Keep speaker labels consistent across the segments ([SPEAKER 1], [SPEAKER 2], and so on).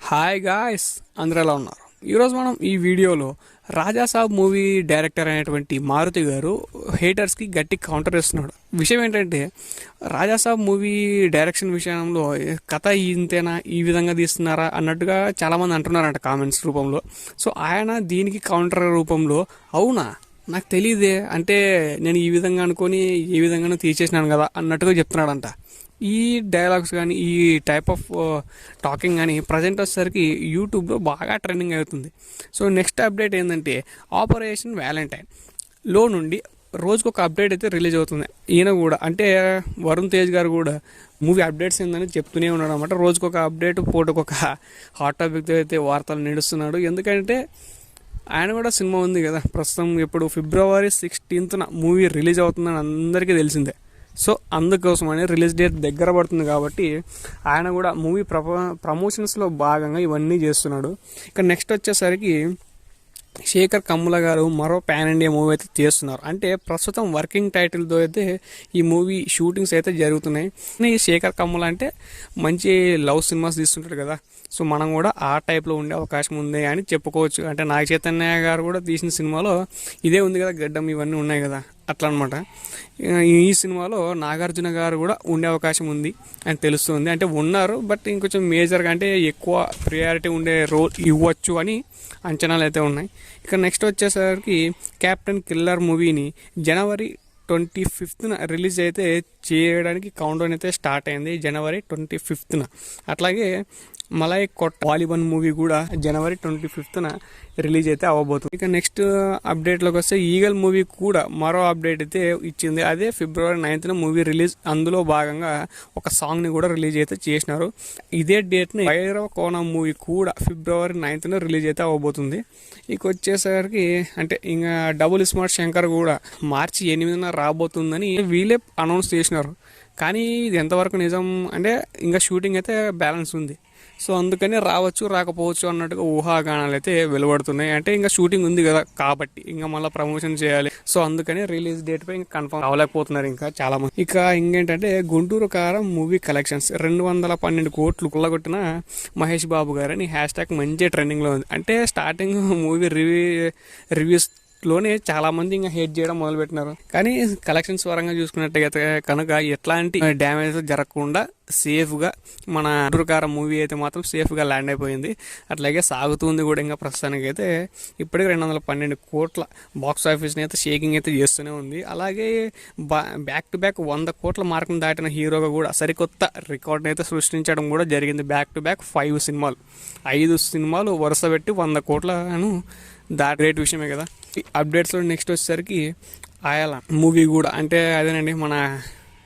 [SPEAKER 1] Hi guys, అందరూ ఎలా ఉన్నారు? ఈరోజు మనం ఈ వీడియోలో రాజాసాబ్ మూవీ డైరెక్టర్ అయినటువంటి మారుతి గారు హేటర్స్కి గట్టి కౌంటర్ ఇస్తున్నాడు. విషయం ఏంటంటే, రాజాసాబ్ మూవీ డైరెక్షన్ విషయంలో కథ ఇంతేనా, ఈ విధంగా తీస్తున్నారా అన్నట్టుగా చాలామంది అంటున్నారంట కామెంట్స్ రూపంలో. సో ఆయన దీనికి కౌంటర్ రూపంలో, అవునా నాకు తెలియదే, అంటే నేను ఈ విధంగా అనుకొని ఏ విధంగానూ తీసేసినాను కదా అన్నట్టుగా చెప్తున్నాడంట. ఈ డైలాగ్స్ కానీ ఈ టైప్ ఆఫ్ టాకింగ్ కానీ ప్రజెంట్ వచ్చేసరికి యూట్యూబ్లో బాగా ట్రెండింగ్ అవుతుంది. సో నెక్స్ట్ అప్డేట్ ఏంటంటే, ఆపరేషన్ వ్యాలంటైన్లో నుండి రోజుకొక అప్డేట్ అయితే రిలీజ్ అవుతుంది. ఈయన కూడా అంటే వరుణ్ తేజ్ గారు కూడా మూవీ అప్డేట్స్ ఏందని చెప్తూనే ఉన్నాడు అనమాట. రోజుకొక అప్డేట్, పూటకొక హాట్ టాపిక్తో అయితే వార్తలు నడుస్తున్నాడు. ఎందుకంటే ఆయన కూడా సినిమా ఉంది కదా ప్రస్తుతం, ఇప్పుడు February 16th మూవీ రిలీజ్ అవుతుందని అందరికీ తెలిసిందే. సో అందుకోసమని రిలీజ్ డేట్ దగ్గర పడుతుంది కాబట్టి ఆయన కూడా మూవీ ప్రమోషన్స్లో భాగంగా ఇవన్నీ చేస్తున్నాడు. ఇక నెక్స్ట్ వచ్చేసరికి శేఖర్ కమ్ముల గారు మరో పాన్ ఇండియా మూవీ అయితే చేస్తున్నారు. అంటే ప్రస్తుతం వర్కింగ్ టైటిల్తో అయితే ఈ మూవీ షూటింగ్స్ అయితే జరుగుతున్నాయి. ఈ శేఖర్ కమ్ముల అంటే మంచి లవ్ సినిమాస్ తీస్తుంటాడు కదా, సో మనం కూడా ఆ టైప్లో ఉండే అవకాశం ఉంది అని చెప్పుకోవచ్చు. అంటే నాగ చైతన్య గారు కూడా తీసిన సినిమాలో ఇదే ఉంది కదా, గడ్డం ఇవన్నీ ఉన్నాయి కదా, అట్లా అనమాట. ఈ సినిమాలో నాగార్జున గారు కూడా ఉండే అవకాశం ఉంది అని తెలుస్తుంది. అంటే ఉన్నారు, బట్ ఇంకొంచెం మేజర్గా అంటే ఎక్కువ ప్రియారిటీ ఉండే రోల్ ఇవ్వచ్చు అని అంచనాలు అయితే ఉన్నాయి. ఇక నెక్స్ట్ వచ్చేసరికి క్యాప్టెన్ కిల్లర్ మూవీని January 25th రిలీజ్ అయితే చేయడానికి కౌంట్ అయితే స్టార్ట్ అయింది, January 25th. అట్లాగే మలై కొట్ వాలీబాల్ మూవీ కూడా January 25th రిలీజ్ అయితే అవ్వబోతుంది. ఇక నెక్స్ట్ అప్డేట్లోకి వస్తే ఈగల్ మూవీ కూడా మరో అప్డేట్ అయితే ఇచ్చింది. అదే February 9th మూవీ రిలీజ్. అందులో భాగంగా ఒక సాంగ్ని కూడా రిలీజ్ అయితే చేసినారు. ఇదే డేట్ని భైరవ కోణం మూవీ కూడా February 9th రిలీజ్ అయితే అవ్వబోతుంది. ఇక వచ్చేసరికి అంటే ఇంకా డబుల్ స్మార్ట్ శంకర్ కూడా March 8th రాబోతుందని వీళ్ళే అనౌన్స్ చేసినారు. కానీ ఇది ఎంతవరకు నిజం అంటే ఇంకా షూటింగ్ అయితే బ్యాలెన్స్ ఉంది. సో అందుకని రావచ్చు రాకపోవచ్చు అన్నట్టుగా ఊహాగానాలు అయితే వెలువడుతున్నాయి. అంటే ఇంకా షూటింగ్ ఉంది కదా కాబట్టి ఇంకా మళ్ళీ ప్రమోషన్ చేయాలి. సో అందుకని రిలీజ్ డేట్ పై ఇంకా కన్ఫర్మ్ అవ్వలేకపోతున్నారు ఇంకా చాలా మంది. ఇక ఇంకేంటంటే గుంటూరు కారం మూవీ కలెక్షన్స్ 212 కోట్లు కొల్లగొట్టిన మహేష్ బాబు గారని #, మంచి ట్రెండింగ్లో ఉంది. అంటే స్టార్టింగ్ మూవీ రివ్యూస్ లోనే చాలా మంది ఇంకా హేట్ చేయడం మొదలుపెట్టినారు. కానీ కలెక్షన్స్ పరంగా చూసుకున్నట్టయితే కనుక ఎట్లాంటి డ్యామేజ్ జరగకుండా సేఫ్గా మన గుంటూరుకారం మూవీ అయితే మాత్రం సేఫ్గా ల్యాండ్ అయిపోయింది. అట్లాగే సాగుతుంది కూడా ఇంకా ప్రస్తుతానికి అయితే. ఇప్పటికీ 212 కోట్ల బాక్స్ ఆఫీస్ని అయితే షేకింగ్ అయితే చేస్తూనే ఉంది. అలాగే బ్యాక్ టు బ్యాక్ 100 కోట్ల మార్కును దాటిన హీరోగా కూడా సరికొత్త రికార్డ్ని అయితే సృష్టించడం కూడా జరిగింది. బ్యాక్ టు బ్యాక్ 5 సినిమాలు వరుస పెట్టి 100 కోట్లను గ్రేట్ విషయమే కదా. అప్డేట్స్లో నెక్స్ట్ వచ్చేసరికి ఆయల మూవీ కూడా అంటే అదేనండి, మన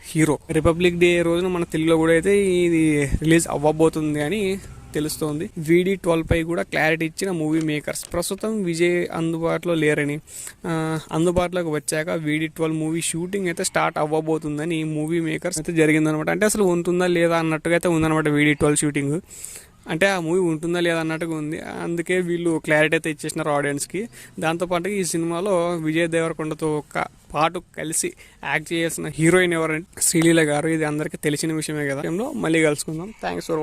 [SPEAKER 1] హీరో రిపబ్లిక్ డే రోజున మన తెలుగులో కూడా అయితే ఇది రిలీజ్ అవ్వబోతుంది అని తెలుస్తోంది. VD12 పై కూడా క్లారిటీ ఇచ్చిన మూవీ మేకర్స్. ప్రస్తుతం విజయ్ అందుబాటులో లేరని, అందుబాటులోకి వచ్చాక VD12 మూవీ షూటింగ్ అయితే స్టార్ట్ అవ్వబోతుందని మూవీ మేకర్స్ అయితే జరిగిందనమాట. అంటే అసలు ఉంటుందా లేదా అన్నట్టుగా అయితే ఉందన్నమాట VD12 షూటింగ్. అంటే ఆ మూవీ ఉంటుందా లేదా అన్నట్టుగా ఉంది. అందుకే వీళ్ళు క్లారిటీ అయితే ఇచ్చేసినారు ఆడియన్స్కి. దాంతోపాటు ఈ సినిమాలో విజయ్ దేవరకొండతో పాటు కలిసి యాక్ట్ చేయాల్సిన హీరోయిన్ ఎవరంటే శ్రీలీల గారు. ఇది అందరికీ తెలిసిన విషయమే కదా. మళ్ళీ కలుసుకుందాం. Thanks for